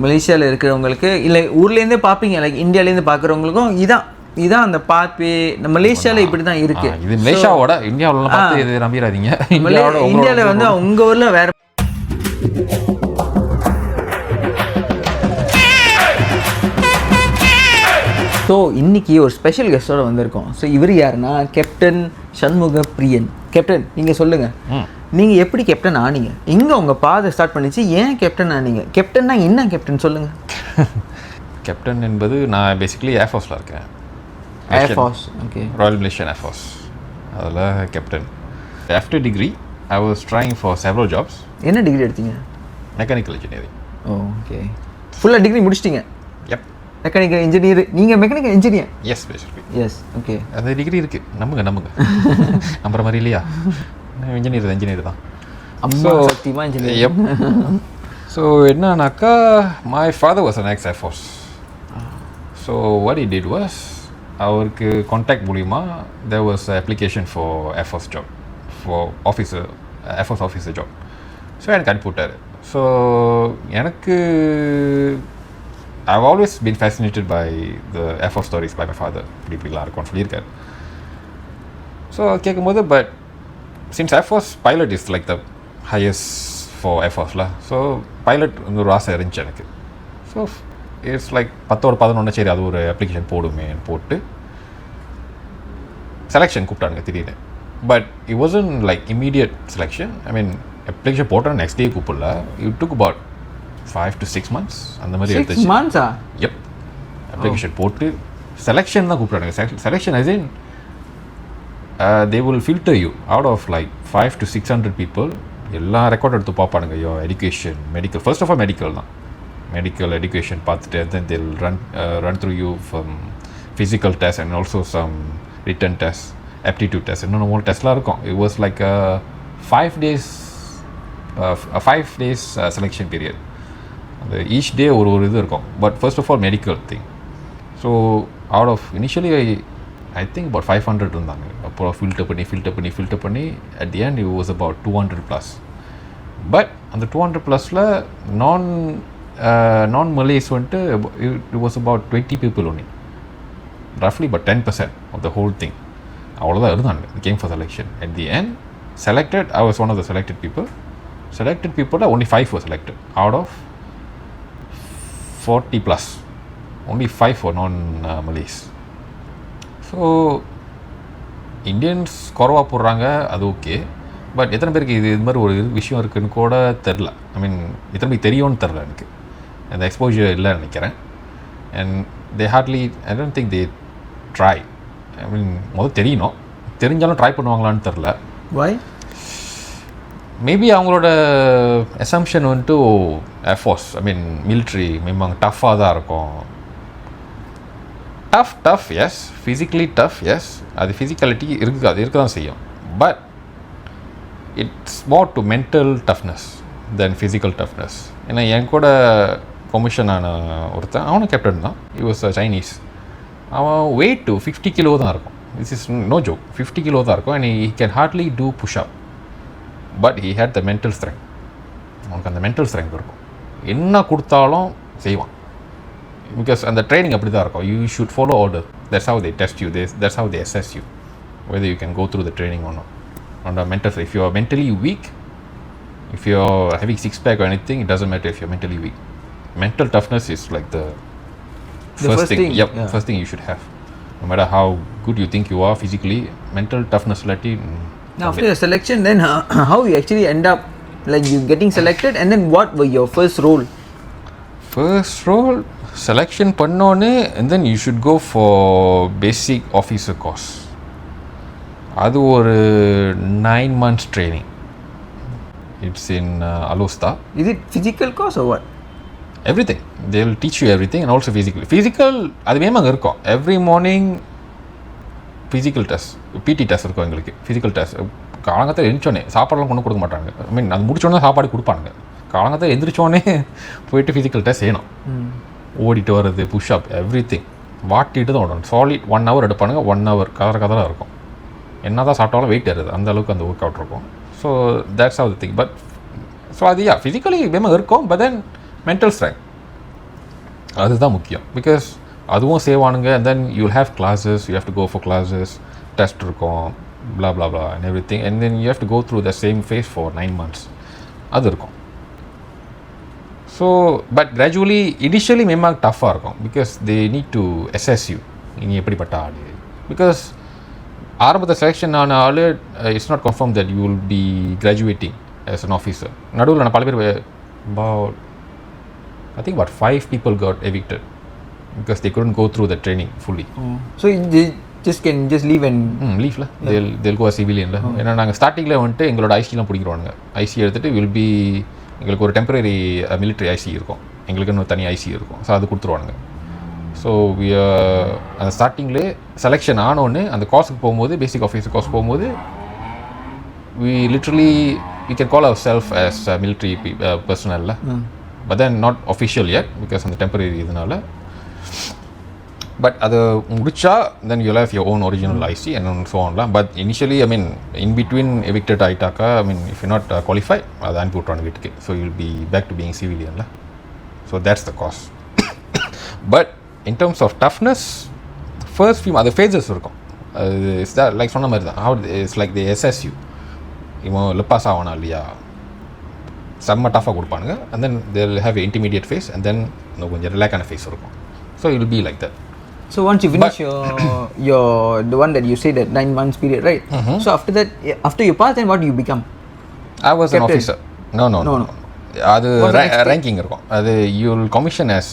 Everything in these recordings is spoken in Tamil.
மலேசியாவில் இருக்கிறவங்களுக்கு இல்லை ஊர்லேருந்தே பார்ப்பீங்க, லைக் இந்தியாவிலேருந்து பார்க்குறவங்களுக்கும் இதான் அந்த பாத்வே. மலேசியாவில் இப்படி தான் இருக்கு. இது மலேசியாவோட இந்தியாவில் பார்த்து இது நம்பிடாதீங்க. இந்தியாவில் வந்து உங்கள் ஊரில் வேற. ஸோ இன்றைக்கி ஒரு ஸ்பெஷல் கெஸ்ட்டோட வந்திருக்கோம். ஸோ இவர் யாருன்னா கேப்டன் சண்முக பிரியன். கேப்டன், நீங்கள் சொல்லுங்கள், நீங்கள் எப்படி கேப்டன் ஆனீங்க? எங்கே உங்கள் பாதை ஸ்டார்ட் பண்ணிச்சு? ஏன் கேப்டன் ஆனீங்க? கேப்டன்னா என்ன கேப்டன் சொல்லுங்கள். கேப்டன் என்பது நான் பேசிக்கலி ஏர்ஃபோர்ஸில் இருக்கேன். Air force, okay, royal Malaysian air force. அதில் captain. After degree I was trying for several jobs. என்ன டிகிரி எடுத்தீங்க? Mechanical engineering. ஓகே, ஃபுல்லாக டிகிரி முடிச்சிட்டிங்க? எப், மெக்கானிக்கல் இன்ஜினியர். நீங்கள் mechanical engineer? Yes, basically yes. Okay, அந்த டிகிரி இருக்குது. நம்புங்க நம்புற மாதிரி இல்லையா? இன்ஜினியர் தான். அம்மா சத்தியமாக இன்ஜினியர். எப். ஸோ என்னன்னாக்கா, my father was an ex air force. So what he did was, அவருக்கு கான்டாக்ட் மூலிமா there was application for air force job, for officer, air force officer job. So எனக்கு அனுப்பிவிட்டார். ஸோ எனக்கு I've always been fascinated by the Air Force stories by my father. இப்படிலாம் இருக்கும்னு சொல்லியிருக்காரு. ஸோ கேட்கும்போது, but since Air Force pilot is like the highest for Air Forceல, ஸோ பைலட் ஒரு ஆசை இருந்துச்சு எனக்கு. ஸோ இட்ஸ் லைக் 10-11 சரி அது ஒரு அப்ளிகேஷன் போடுமேன்னு போட்டு செலெக்ஷன் கூப்பிட்டானுங்க திடீர்னு. But it Vasan like immediate selection. I mean application போட்டோன்னா நெக்ஸ்ட் டே கூப்பிடல. It took about 5 to 6 months அந்த மாதிரி எடுத்துச்சு. 6 months? எப். அப்ளிகேஷன் போட்டு செலெக்ஷன் தான் கூப்பிட்டானுங்க. Selection as in they will filter you out of like 500 to 600 people. எல்லா ரெக்கார்ட் எடுத்து பார்ப்பானுங்க. யோ education, medical, first of all medical தான். மெடிக்கல் எஜுகேஷன் பார்த்துட்டு then they'll run through you from physical test and also some written test, aptitude test, இன்னொன்று 3 டெஸ்ட்லாம் இருக்கும். It was like a 5 days selection period. அந்த ஈச் டே ஒரு இது இருக்கும். But first of all medical thing. So out of initially I think about 500 இருந்தாங்க. அப்புறம் ஃபில்டர் பண்ணி at the end it was about 200+. But அந்த 200+ல் நான் மலேஸ் வந்துட்டு it was about 20 people only, ரஃப்லி but 10% of the whole thing. அவ்வளோதான் இருந்தாங்க. Came for selection. At the end selected, I was one of the selected people. only 5 were selected out of 40+. only 5 for non-Malays. So Indians குறவாக போடுறாங்க, அது ஓகே. பட் எத்தனை பேருக்கு இது மாதிரி ஒரு விஷயம் இருக்குதுன்னு கூட தெரில. ஐ மீன் எத்தனை பேருக்கு தெரியும்னு தெரில. எனக்கு அந்த எக்ஸ்போஜர் இல்லைன்னு நினைக்கிறேன். And they hardly, I don't think they try. I mean தெரியணும், தெரிஞ்சாலும் ட்ரை பண்ணுவாங்களான்னு தெரில. வை? மேபி அவங்களோட அசம்ஷன் வந்துட்டு ஏர்ஃபோர்ஸ், ஐ மீன் மிலிட்ரி மேம் டஃப்பாக தான் இருக்கும். Tough yes, physically tough yes, அது ஃபிசிக்காலிட்டி இருக்குது, அது இருக்க தான் செய்யும். But it's more to mental toughness than physical toughness. ஏன்னா என் கூட கமிஷன் ஆன ஒருத்தன், அவனும் கேப்டன் தான். It was Chinese. அவன் வெயிட் 50 kilo தான் இருக்கும். This is no joke, 50 kilo தான் இருக்கும். And he can hardly do push up. But he had the mental strength. அவனுக்கு அந்த மென்டல் ஸ்ட்ரெங்க் இருக்கும். என்ன கொடுத்தாலும் செய்வான். பிகாஸ் அந்த ட்ரைனிங் அப்படி தான் இருக்கும். You should follow order. That's how they test you, that's how they assess you whether you can go through the training or not. On the mental side, if you are mentally weak, if you are having six pack or anything, it doesn't matter if you are mentally weak. Mental toughness is like the first thing. Yep, yeah. First thing you should have. No matter how good you think you are physically, mental toughness lati. Now after your selection, then how you actually end up, like you getting selected, and then what were your first role? First role, selection pannone, and then you should go for basic officer course. அது ஒரு 9 months training. It's in Alosta. Is it physical course or what? Everything. They'll teach you everything and also physically. Physical, அது வேமாங்க இருக்கும். Every morning physical test, PT test இருக்கும் எங்களுக்கு. Physical test. காலங்கத்தில் எழுந்திரிச்சோன்னே சாப்பாடுலாம் கொண்டு கொடுக்க மாட்டாங்க. ஐ மீன் அது முடிச்சோன்னே சாப்பாடு கொடுப்பானுங்க. காலங்கத்தில் எழுந்திரிச்சோன்னே போயிட்டு ஃபிசிக்கல் டெஸ்ட் செய்யணும். ஓடிட்டு வர்றது, புஷ்அப், எவ்ரி திங் வாட்டிட்டு தான் ஓடணும். சாலிட் 1 hour எடுப்பானுங்க. 1 hour கதராக இருக்கும். என்ன தான் சாப்பிட்டாலும் வெயிட் ஏறுது, அந்த அளவுக்கு அந்த ஒர்க் அவுட் இருக்கும். So that's how the thing. But so அது ஃபிசிக்கலி வேமாக இருக்கும். பட் தென் மென்டல் ஸ்ட்ரெங்க் அதுதான் முக்கியம். பிகாஸ் அதுவும் சேவ் ஆனுங்க. And then you have classes, you have to go for classes, test இருக்கும், blah blah blah and everything, and then you have to go through the same phase for 9 months. அது இருக்கும். ஸோ பட் கிராஜுவலி இனிஷியலி மேமாக டஃப்பாக இருக்கும். Because they need to assess you, நீங்கள் எப்படிப்பட்ட ஆள். பிகாஸ் ஆரம்பத்தில் செலெக்ஷன் ஆன ஆள் it's not confirm that you will be graduating as an officer. நடுவில் நான் பல பேர் about I think about 5 people got evicted because they couldn't go through the training fully. So can just leave and leave la. They'll go as civilian la. ஏன்னா நாங்கள் ஸ்டார்டிங்கில் வந்துட்டு எங்களோட ஐசிலாம் பிடிக்கிறோங்க. ஐசி எடுத்துகிட்டு வில் பி, எங்களுக்கு ஒரு டெம்பரரி மிலிட்ரி ஐசி இருக்கும், எங்களுக்குன்னு ஒரு தனி ஐசி இருக்கும். ஸோ அது கொடுத்துருவானுங்க. ஸோ அந்த ஸ்டார்டிங்லேயே செலெக்ஷன் ஆனோன்னு அந்த கோர்ஸுக்கு போகும்போது, பேசிக் ஆஃபீஸர் கோர்ஸ் போகும்போது, we literally we can call ourselves as military personnel la. But then not official yet because on the temporary idanaala. But adu mudicha then you'll have your own original IC and so on la. But initially I mean in between evicted aitaka, I mean if you're not qualified adu anpu vitran veetukku, so you'll be back to being civilian la. So that's the cost. But in terms of toughness, first few other phases irukum. Is that like sonna mari da, how it's like they assess you. இவன் லெப்பாஸ் ஆகணும் இல்லையா, செம்ம டஃபாக கொடுப்பானுங்க. And then they'll have intermediate phase and then இன்னும் கொஞ்சம் ரிலாக்ஸான ஃபேஸ் இருக்கும். So it'll be like that. So once you finish your the one that you say that 9 months period, right? So after that, after you pass, then what do you become? I was an officer. No. அது ரேங்கிங் இருக்கும். அது you will commission as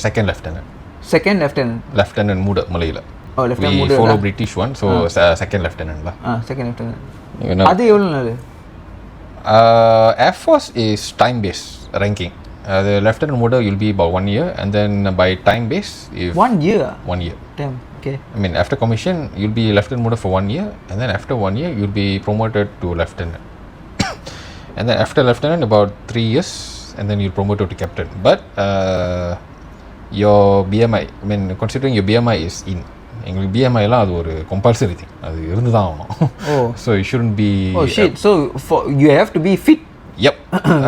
second lieutenant. Second lieutenant. Lieutenant மூட மலையில். Oh, lieutenant மூட. We follow British one, so second lieutenant la. Second lieutenant. அது எவ்வளோ நாள்? Airforce is time based ranking. The lieutenant model will be about 1 year, and then by time base, if 1 year. 1 year. Damn. Okay. I mean after commission you'll be lieutenant model for 1 year, and then after 1 year you'll be promoted to lieutenant. And then after lieutenant about 3 years, and then you'll promoted to captain. But your BMI, I mean considering your BMI is in, எங்களுக்கு பிஎம்ஐலாம் அது ஒரு கம்பல்சரி திங், அது இருந்து தான் ஆகணும். So it shouldn't be. Oh shit. So you have to be fit. Yup.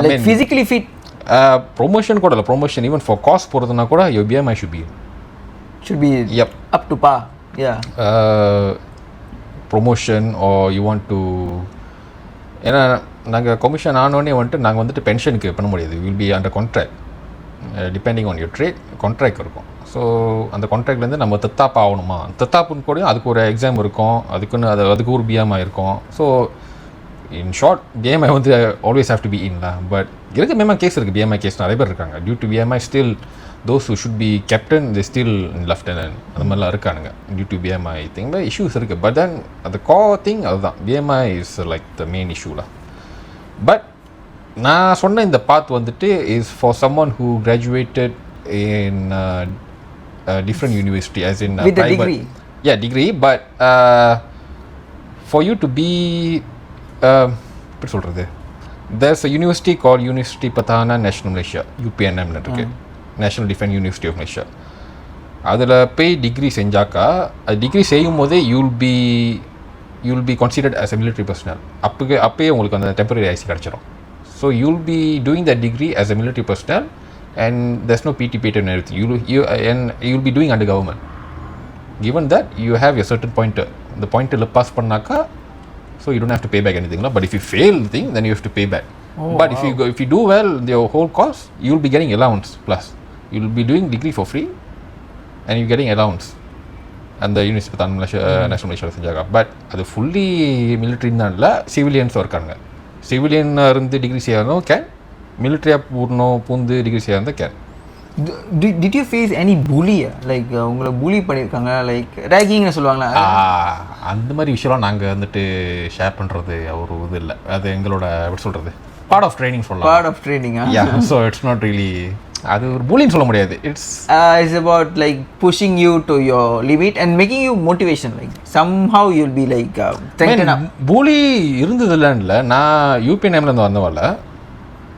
Like physically fit. Promotion கூட இல்லை, ப்ரொமோஷன் ஈவன் ஃபார் காஸ்ட் போகிறதுனா கூட your BMI should be yep up to par. Yeah. Promotion or you want to, ஏன்னா நாங்கள் கமிஷன் ஆனோடனே நாங்கள் வந்துட்டு பென்ஷனுக்கு பண்ண முடியாது. Will be under contract depending on your trade. Contract இருக்கும். ஸோ அந்த கான்ட்ராக்ட்லேருந்து நம்ம தெத்தாப் ஆகணுமா, தெத்தாப்புன்னு கூட அதுக்கு ஒரு எக்ஸாம் இருக்கும், அதுக்கு ஒரு பிஎம்ஐ இருக்கும். So in short BMI always have to be இன்ல. பட் இருக்கு பிஎம்ஐ கேஸ் இருக்குது, பிஎம்ஐ கேஸ் நிறைய பேர் இருக்காங்க. Due to BMI still those who should be captain they still lieutenant அந்த மாதிரிலாம் இருக்கானுங்க due to BMI thing. Issues இருக்குது. பட் தென் அந்த திங் அதுதான், BMI is like the main இஷ்யூல. பட் நான் சொன்ன இந்த path is for someone who graduated in different university, as in with private, a degree. Yeah, degree, but for you to be எப்படி சொல்கிறது, there's a university called University Patana National Malaysia, UPNM இருக்கு, National Defence University of Malaysia. அதில் போய் டிகிரி செஞ்சாக்கா, அது டிகிரி செய்யும் போதே you'll be considered as a military personnel. அப்பயே உங்களுக்கு அந்த டெம்பரரி ஐசி கிடச்சிடும். So you'll be doing that degree as a military personnel, and there's no PT patent and everything. You'll be doing under government. Given that you have a certain pointer, the pointer pass pannaka, so you don't have to pay back anything. But if you fail the thing, then you have to pay back. But wow. if you do well your whole course, you'll be getting allowance plus. You'll be doing degree for free, and you're getting allowance. And the University of Malaysia, National Malaysia செஞ்சாங்க. பட் அது ஃபுல்லி மிலிட்ரின்னு இல்லை, சிவிலியன்ஸும் இருக்காங்க. சிவிலியன் இருந்து டிகிரி செய்யணும் கேன், மிலிட்ரியாக பூந்து டிகிரி செய்ய can. Did you face any bully? Like உங்களை bully பண்ணியிருக்காங்க, லைக் ரேகிங்னு சொல்லுவாங்களா? அந்த மாதிரி விஷயம்லாம் நாங்கள் ஷேர் பண்ணுறது ஒரு இது இல்லை. அது எங்களோட எப்படி சொல்கிறது, பார்ட் ஆஃப் ட்ரைனிங் சொல்லலாம். Part of training. So it's not really, அது ஒரு bullying சொல்ல முடியாது. இட்ஸ் about like pushing you to your limit and making you motivation, like somehow you'll be like strengthen up. bully இருந்ததில்லை. நான் யூபிஎன்எம்லேருந்து வந்தவல்ல.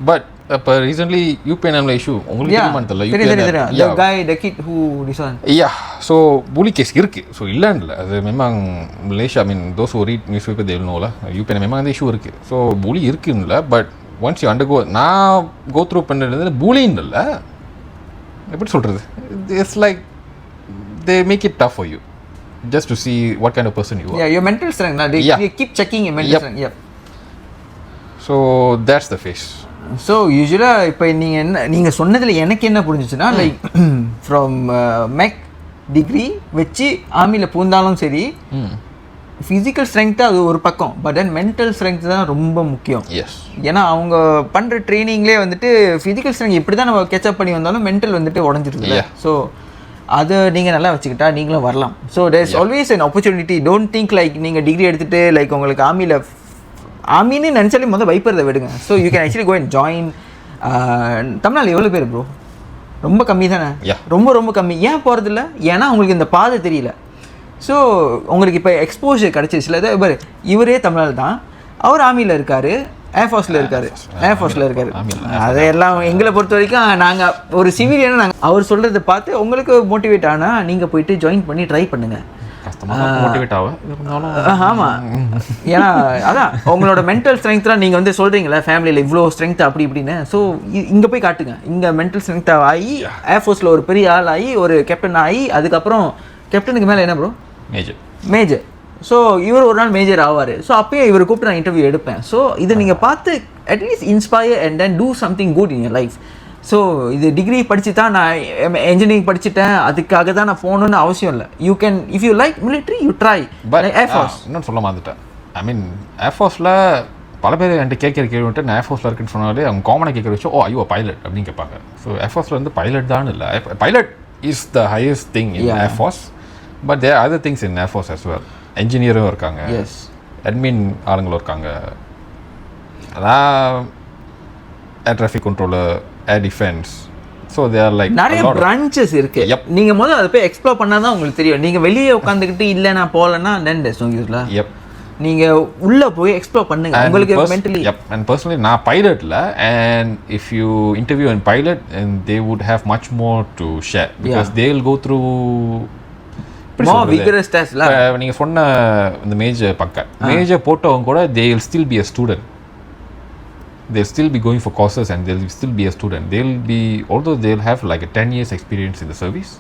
பட் இப்போ ரீசென்ட்லி யூபிஎன்எம்ல இஷ்யூ உங்களுக்கு தெரியுமா? The guy, the kid who this one. Yeah, so bully case இருக்கு. ஸோ இல்லைன்னு இல்லை, அது memang Malaysia, I mean those who read newspaper they will know la, யூபிஎன்எம் memang அந்த இஷ்யூ இருக்குது. ஸோ bully இருக்குன்னு இல்லை. பட் ஒன்ஸ் யூ அண்டர்கோ, நான் கோ த்ரூ பண்ணுறது bullying இல்லை, எப்படி சொல்கிறது, it's like they make it tough for you just to see what kind of person you are. Yeah, your mental strength. They keep checking your mental strength. Yep. So that's the phase. So usually இப்போ நீங்கள் சொன்னதில் எனக்கு என்ன புரிஞ்சிச்சுன்னா லைக் ஃப்ரம் மேக் டிகிரி வச்சு ஆர்மியில் பூந்தாலும் சரி ஃபிசிக்கல் ஸ்ட்ரென்த்து அது ஒரு பக்கம், பட் தென் மென்டல் ஸ்ட்ரென்த் தான் ரொம்ப முக்கியம். ஏன்னா அவங்க பண்ணுற ட்ரைனிங்லேயே வந்துட்டு ஃபிசிக்கல் ஸ்ட்ரென்த் எப்படி தான் நம்ம கேட்சப் பண்ணி வந்தாலும் மென்டல் வந்துட்டு உடஞ்சிருது. ஸோ அதை நீங்கள் நல்லா வச்சுக்கிட்டா நீங்களும் வரலாம். So there is always an opportunity. Don't think like நீங்கள் டிகிரி எடுத்துகிட்டு லைக் உங்களுக்கு ஆர்மின்னு நினச்சாலே முதல் வைப்பறதை விடுங்க. So you can actually go and join. Tamil Nadu எவ்வளோ பேர் ப்ரோ? ரொம்ப கம்மி தானே, ரொம்ப ரொம்ப கம்மி. ஏன் போகிறதில்ல? ஏன்னா உங்களுக்கு இந்த பாதை தெரியல. ஸோ உங்களுக்கு இப்போ எக்ஸ்போஜர் கிடச்சிச்சுல. பாரு இவரே தமிழ்நாடு தான், அவர் ஆர்மியில் இருக்கார், ஏர்ஃபோர்ஸில் இருக்கார். அதையெல்லாம் எங்களை பொறுத்த வரைக்கும் நாங்கள் ஒரு சிவிலியனாக நாங்கள் அவர் சொல்கிறத பார்த்து உங்களுக்கு மோட்டிவேட் ஆனால் நீங்கள் போயிட்டு ஜாயின் பண்ணி ட்ரை பண்ணுங்கள். ஆமாம், ஏன்னா அதான் உங்களோட மென்டல் ஸ்ட்ரென்த்லாம் நீங்கள் வந்து சொல்கிறீங்களா ஃபேமிலியில் இவ்வளோ ஸ்ட்ரென்த் அப்படி இப்படின்னு. ஸோ இங்கே போய் காட்டுங்க. இங்கே மென்டல் ஸ்ட்ரென்த் ஆகி ஏர்ஃபோர்ஸில் ஒரு பெரிய ஆள் ஆகி ஒரு கேப்டன் ஆகி அதுக்கப்புறம் கேப்டனுக்கு மேலே என்ன ப்ரோ மேஜர். ஸோ இவர் ஒரு நாள் மேஜர் ஆவார். ஸோ அப்பயே இவர் கூப்பிட்டு நான் இன்டர்வியூ எடுப்பேன். ஸோ இதை நீங்கள் பார்த்து at least inspire and then do something good in your life. So இது டிகிரி படித்து தான் நான் இன்ஜினியரிங் படிச்சுட்டேன் அதுக்காக தான் நான் போகணுன்னு அவசியம் இல்லை. You can if you like military you try. But air force இன்னும் சொல்ல மாட்டேன். ஐ மீன் ஏர்ஃபோர்ஸில் பல பேர் என்கிட்ட கேட்குற கேள்வி வந்துட்டு நான் ஏர்ஃபோர்ஸில் இருக்குன்னு சொன்னாலே அவங்க காமனாக கேட்குற விஷயம் ஐயோ பைலட் அப்படின்னு கேட்பாங்க. ஸோ ஏர்ஃபோர்ஸில் வந்து பைலட் தான் இல்லை, pilot is the highest thing in air force. But there other things in air force as well. என்ஜினியரும் இருக்காங்க, அட்மின் ஆளுங்களும் இருக்காங்க, அதான் air traffic controller, air defence. So there like நிறைய பிரான்ச்சஸ் இருக்கு. நீங்கள் முதல்ல அதை போய் எக்ஸ்ப்ளோர் பண்ணால் தான் உங்களுக்கு தெரியும். நீங்கள் வெளியே உட்காந்துக்கிட்டு இல்லை நான் போகலன்னா தென் டெஸ்ட் யூஸ்ல நீங்கள் உள்ளே போய் எக்ஸ்ப்ளோர் பண்ணுங்க உங்களுக்கு மென்டலி. அண்ட் பர்சனலி நான் பைலட்டில் and if you interview and pilot and they would have much more to share because they will go through நீங்கள் சொன்ன இந்த மேஜர் போட்டவங்க கூட they will still be a student. They'll still be going for courses and they'll still be a student. They'll be, although they'll have like a 10 years experience in the service,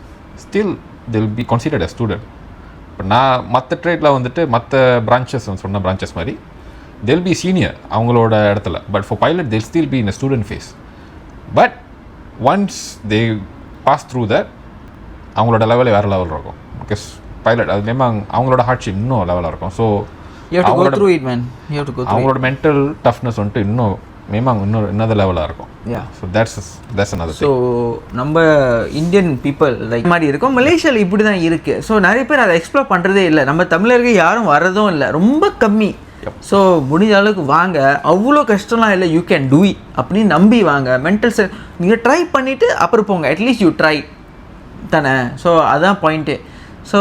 still they'll be considered a student. இப்போ நான் மற்ற ட்ரேடில் வந்துட்டு மற்ற பிரான்ச்சஸ் சொன்ன பிரான்ச்சஸ் மாதிரி they'll be senior அவங்களோட இடத்துல. But for pilot they'll still be in a student phase. But once they pass through that அவங்களோட லெவலே வேறு லெவல் இருக்கும். பிகாஸ் பைலட் அது மேம் அவங்களோட ஹார்ட்ஷிப் இன்னும் லெவலாக இருக்கும். ஸோ அவங்களோட மென்டல் டஃப்னஸ் வந்துட்டு இன்னும் மேம் இன்னொரு லெவலாக இருக்கும். So that's another thing. So நம்ம இந்தியன் பீப்புள் லைக் மாதிரி இருக்கும். மலேசியாவில் இப்படி தான் இருக்குது. ஸோ நிறைய பேர் அதை எக்ஸ்ப்ளோர் பண்ணுறதே இல்லை. நம்ம தமிழர்கள் யாரும் வர்றதும் இல்லை, ரொம்ப கம்மி. ஸோ முடிஞ்ச அளவுக்கு வாங்க, அவ்வளோ கஷ்டம்லாம் இல்லை, யூ கேன் டூ இட் அப்படின்னு நம்பி வாங்க. மென்டல் நீங்கள் ட்ரை பண்ணிவிட்டு அப்புறம் போங்க, அட்லீஸ்ட் யூ ட்ரை தானே. ஸோ அதுதான் point. So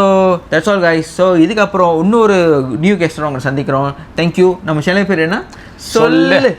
that's all guys. So இதுக்கப்புறம் இன்னொரு நியூ கெஸ்டோட உங்களை சந்திக்கிறோம். தேங்க்யூ. நம்ம சேனல் பேர் என்ன? சொல்லு.